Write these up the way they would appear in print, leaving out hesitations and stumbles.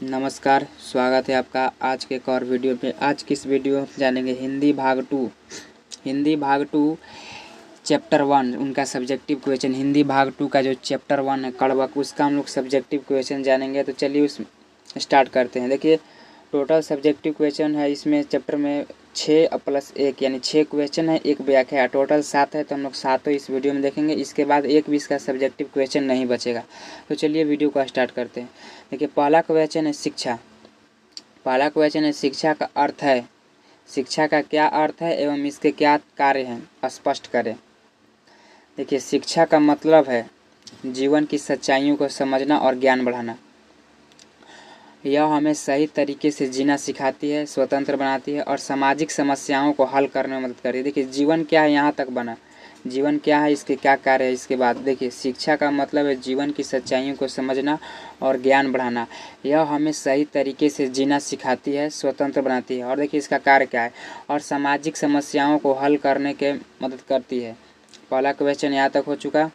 नमस्कार, स्वागत है आपका आज के एक और वीडियो पे। आज की इस वीडियो में जानेंगे हिंदी भाग टू चैप्टर 1 उनका सब्जेक्टिव क्वेश्चन। हिंदी भाग 2 का जो चैप्टर 1 है कड़वक, उसका हम लोग सब्जेक्टिव क्वेश्चन जानेंगे। तो चलिए उस स्टार्ट करते हैं। देखिए टोटल सब्जेक्टिव क्वेश्चन है इसमें चैप्टर में 6 + 1 यानी 6 क्वेश्चन है, 1 व्याख्या है। टोटल 7 है, तो हम लोग सातों इस वीडियो में देखेंगे। इसके बाद एक भी इसका सब्जेक्टिव क्वेश्चन नहीं बचेगा। तो चलिए वीडियो को स्टार्ट करते हैं। देखिए पहला क्वेश्चन है शिक्षा। पहला क्वेश्चन है शिक्षा का अर्थ है। शिक्षा का क्या अर्थ है एवं इसके क्या कार्य हैं, स्पष्ट करें। देखिए शिक्षा का मतलब है जीवन की सच्चाइयों को समझना और ज्ञान बढ़ाना। यह हमें सही तरीके से जीना सिखाती है, स्वतंत्र बनाती है और सामाजिक समस्याओं को हल करने में मदद करती है। देखिए जीवन क्या है, यहाँ तक बना। जीवन क्या है, इसके क्या कार्य है। इसके बाद देखिए शिक्षा का मतलब है जीवन की सच्चाइयों को समझना और ज्ञान बढ़ाना। यह हमें सही तरीके से जीना सिखाती है, स्वतंत्र बनाती है। और देखिए इसका कार्य क्या है, और सामाजिक समस्याओं को हल करने के मदद करती है। पहला क्वेश्चन यहाँ तक हो चुका।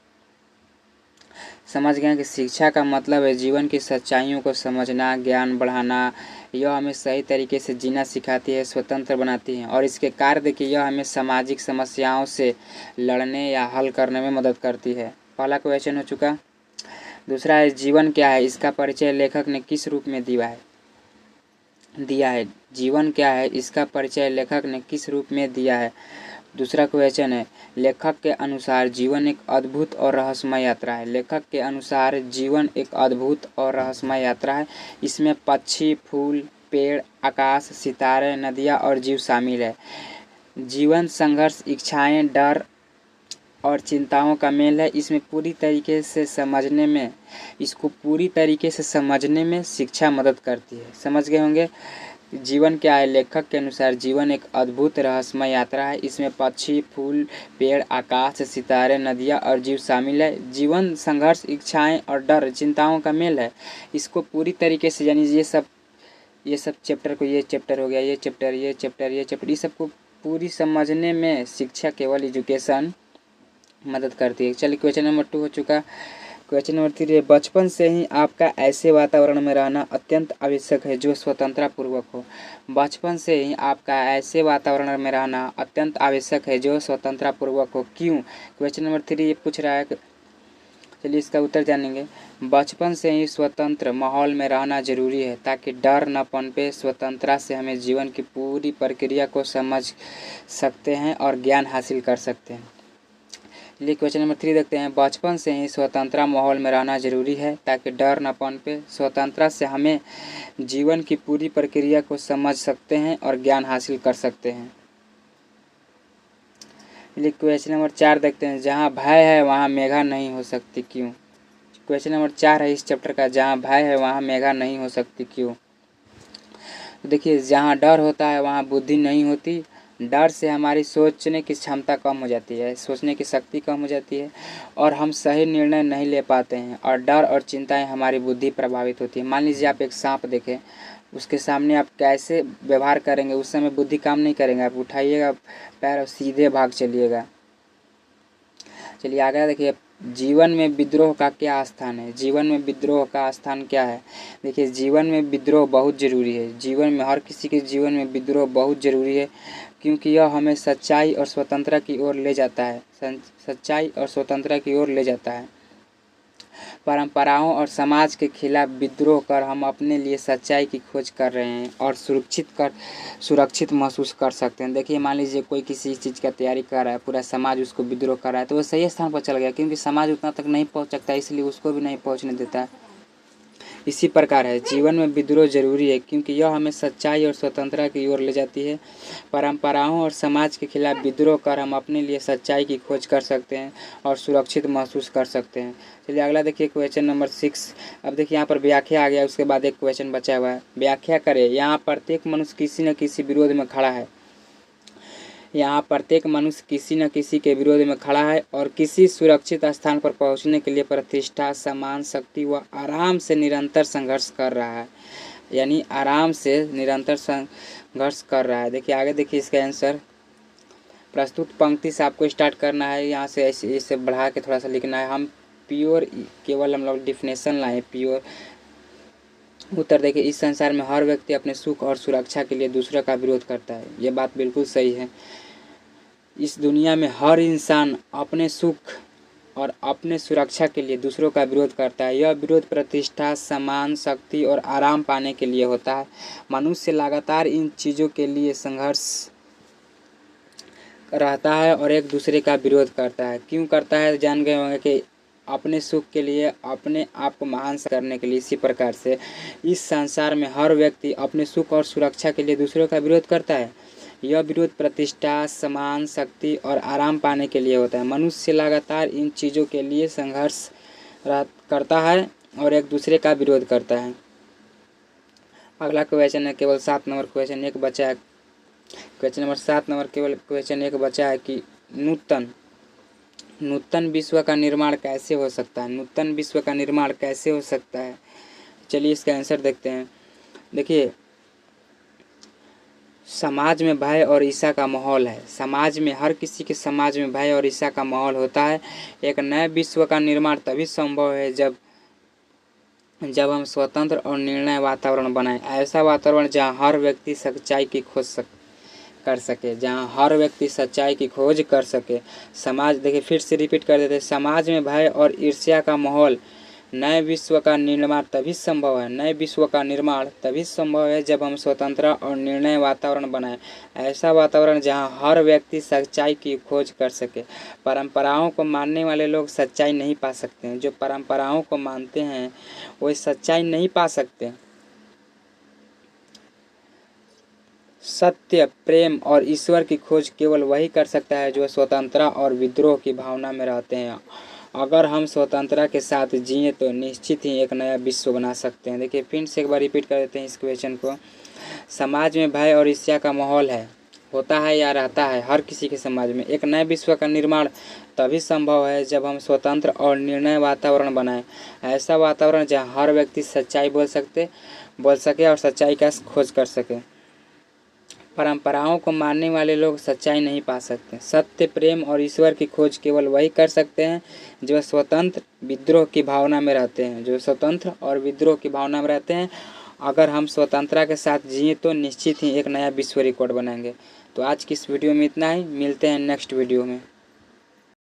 समझ गए कि शिक्षा का मतलब है जीवन की सच्चाइयों को समझना, ज्ञान बढ़ाना। यह हमें सही तरीके से जीना सिखाती है, स्वतंत्र बनाती है। और इसके कार्य देखिए, यह हमें सामाजिक समस्याओं से लड़ने या हल करने में मदद करती है। पहला क्वेश्चन हो चुका। दूसरा है जीवन क्या है, इसका परिचय लेखक ने किस रूप में दिया है। जीवन क्या है, इसका परिचय लेखक ने किस रूप में दिया है। दूसरा क्वेश्चन है लेखक के अनुसार जीवन एक अद्भुत और रहस्यमय यात्रा है। लेखक के अनुसार जीवन एक अद्भुत और रहस्यमय यात्रा है। इसमें पक्षी, फूल, पेड़, आकाश, सितारे, नदियाँ और जीव शामिल है। जीवन संघर्ष, इच्छाएं, डर और चिंताओं का मेल है। इसको पूरी तरीके से समझने में शिक्षा मदद करती है। समझ गए होंगे। जीवन क्या है, लेखक के अनुसार जीवन एक अद्भुत रहस्यमय यात्रा है। इसमें पक्षी, फूल, पेड़, आकाश, सितारे, नदियाँ और जीव शामिल है। जीवन संघर्ष, इच्छाएं और डर, चिंताओं का मेल है। इसको पूरी तरीके से यानी ये सब चैप्टर को, ये चैप्टर हो गया, ये चैप्टर, इस सबको पूरी समझने में शिक्षा केवल एजुकेशन मदद करती है। चलिए क्वेश्चन नंबर 2 हो चुका। क्वेश्चन नंबर 3 है बचपन से ही आपका ऐसे वातावरण में रहना अत्यंत आवश्यक है जो स्वतंत्रता पूर्वक हो। बचपन से ही आपका ऐसे वातावरण में रहना अत्यंत आवश्यक है जो स्वतंत्रता पूर्वक हो। क्यों? क्वेश्चन नंबर 3 ये पूछ रहा है। चलिए इसका उत्तर जानेंगे। बचपन से ही स्वतंत्र माहौल में रहना जरूरी है ताकि डर न पनपे। स्वतंत्रता से हमें जीवन की पूरी प्रक्रिया को समझ सकते हैं और ज्ञान हासिल कर सकते हैं। चलिए क्वेश्चन नंबर 3 देखते हैं। बचपन से ही स्वतंत्र माहौल में रहना जरूरी है ताकि डर न पनपे। स्वतंत्रता से हमें जीवन की पूरी प्रक्रिया को समझ सकते हैं और ज्ञान हासिल कर सकते हैं। चलिए क्वेश्चन नंबर 4 देखते हैं। जहाँ भय है वहाँ मेघा नहीं हो सकती, क्यों? क्वेश्चन नंबर 4 है इस चैप्टर का। जहाँ भय है वहाँ मेघा नहीं हो सकती, क्यों? तो देखिए जहाँ डर होता है वहाँ बुद्धि नहीं होती। डर से हमारी सोचने की क्षमता कम हो जाती है, सोचने की शक्ति कम हो जाती है और हम सही निर्णय नहीं ले पाते हैं। और डर और चिंताएं हमारी बुद्धि प्रभावित होती है। मान लीजिए आप एक सांप देखें, उसके सामने आप कैसे व्यवहार करेंगे, उस समय बुद्धि काम नहीं करेंगे। आप उठाइएगा पैर और सीधे भाग चलिएगा। चलिए आगे देखिए। जीवन में विद्रोह का क्या स्थान है। जीवन में विद्रोह का स्थान क्या है। देखिए जीवन में विद्रोह बहुत ज़रूरी है। जीवन में हर किसी के जीवन में विद्रोह बहुत ज़रूरी है क्योंकि यह हमें सच्चाई और स्वतंत्रता की ओर ले जाता है। सच्चाई और स्वतंत्रता की ओर ले जाता है। परंपराओं और समाज के खिलाफ विद्रोह कर हम अपने लिए सच्चाई की खोज कर रहे हैं और सुरक्षित महसूस कर सकते हैं। देखिए मान लीजिए कोई किसी चीज़ का तैयारी कर रहा है, पूरा समाज उसको विद्रोह कर रहा है, तो वो सही स्थान पर चल गया क्योंकि समाज उतना तक नहीं पहुंच सकता, इसलिए उसको भी नहीं पहुंचने देता है। इसी प्रकार है जीवन में विद्रोह जरूरी है क्योंकि यह हमें सच्चाई और स्वतंत्रता की ओर ले जाती है। परंपराओं और समाज के खिलाफ विद्रोह कर हम अपने लिए सच्चाई की खोज कर सकते हैं और सुरक्षित महसूस कर सकते हैं। चलिए अगला देखिए क्वेश्चन नंबर 6। अब देखिए यहाँ पर व्याख्या आ गया, उसके बाद एक क्वेश्चन बचा हुआ है। व्याख्या करें। यहाँ प्रत्येक मनुष्य किसी न किसी विरोध में खड़ा है। यहाँ प्रत्येक मनुष्य किसी न किसी के विरोध में खड़ा है और किसी सुरक्षित स्थान पर पहुँचने के लिए प्रतिष्ठा, सम्मान, शक्ति व आराम से निरंतर संघर्ष कर रहा है। यानी आराम से निरंतर संघर्ष कर रहा है। देखिए आगे देखिए इसका आंसर। प्रस्तुत पंक्ति से आपको स्टार्ट करना है, यहाँ से ऐसे बढ़ा के थोड़ा सा लिखना है। हम प्योर केवल हम लोग डिफिनेशन लाए प्योर। उत्तर देखिए, इस संसार में हर व्यक्ति अपने सुख और सुरक्षा के लिए दूसरों का विरोध करता है। ये बात बिल्कुल सही है। इस दुनिया में हर इंसान अपने सुख और अपने सुरक्षा के लिए दूसरों का विरोध करता है। यह विरोध प्रतिष्ठा, सम्मान, शक्ति और आराम पाने के लिए होता है। मनुष्य लगातार इन चीज़ों के लिए संघर्ष रहता है और एक दूसरे का विरोध करता है। क्यों करता है, जान गए होंगे कि अपने सुख के लिए, अपने आप को महान करने के लिए। इसी प्रकार से इस संसार में हर व्यक्ति अपने सुख और सुरक्षा के लिए दूसरों का विरोध करता है। यह विरोध प्रतिष्ठा, सम्मान, शक्ति और आराम पाने के लिए होता है। मनुष्य लगातार इन चीज़ों के लिए संघर्ष करता है और एक दूसरे का विरोध करता है। अगला क्वेश्चन है, केवल 7 नंबर क्वेश्चन एक बचा है। क्वेश्चन नंबर 7 नंबर केवल क्वेश्चन एक बचा है कि नूतन विश्व का निर्माण कैसे हो सकता है। नूतन विश्व का निर्माण कैसे हो सकता है, चलिए इसका आंसर देखते हैं। देखिए, समाज में भय और ईर्ष्या का माहौल है। समाज में, हर किसी के समाज में भय और ईर्ष्या का माहौल होता है। एक नए विश्व का निर्माण तभी संभव है जब हम स्वतंत्र और निर्णय वातावरण बनाएं। ऐसा वातावरण जहां हर व्यक्ति सच्चाई की खोज कर सके, जहां हर व्यक्ति सच्चाई की खोज कर सके। समाज, देखिए फिर से रिपीट कर देते हैं, समाज में भय और ईर्ष्या का माहौल। नए विश्व का निर्माण तभी संभव है, नए विश्व का निर्माण तभी संभव है जब हम स्वतंत्र और निर्णय वातावरण बनाएं। ऐसा वातावरण जहां हर व्यक्ति सच्चाई की खोज कर सके। परंपराओं को मानने वाले लोग सच्चाई नहीं पा सकते हैं। जो परंपराओं को मानते हैं वो सच्चाई नहीं पा सकते। सत्य, प्रेम और ईश्वर की खोज केवल वही कर सकता है जो स्वतंत्रता और विद्रोह की भावना में रहते हैं। अगर हम स्वतंत्रता के साथ जिए तो निश्चित ही एक नया विश्व बना सकते हैं। देखिए फिर से एक बार रिपीट कर देते हैं इस क्वेश्चन को। समाज में भय और ईर्ष्या का माहौल है, होता है या रहता है हर किसी के समाज में। एक नए विश्व का निर्माण तभी संभव है जब हम स्वतंत्र और निर्णय वातावरण बनाएं। ऐसा वातावरण जहां हर व्यक्ति सच्चाई बोल सके और सच्चाई का खोज कर सके। परंपराओं को मानने वाले लोग सच्चाई नहीं पा सकते। सत्य, प्रेम और ईश्वर की खोज केवल वही कर सकते हैं जो स्वतंत्र विद्रोह की भावना में रहते हैं, जो स्वतंत्र और विद्रोह की भावना में रहते हैं। अगर हम स्वतंत्रता के साथ जिए तो निश्चित ही एक नया विश्व रिकॉर्ड बनाएंगे। तो आज की इस वीडियो में इतना ही, मिलते हैं नेक्स्ट वीडियो में।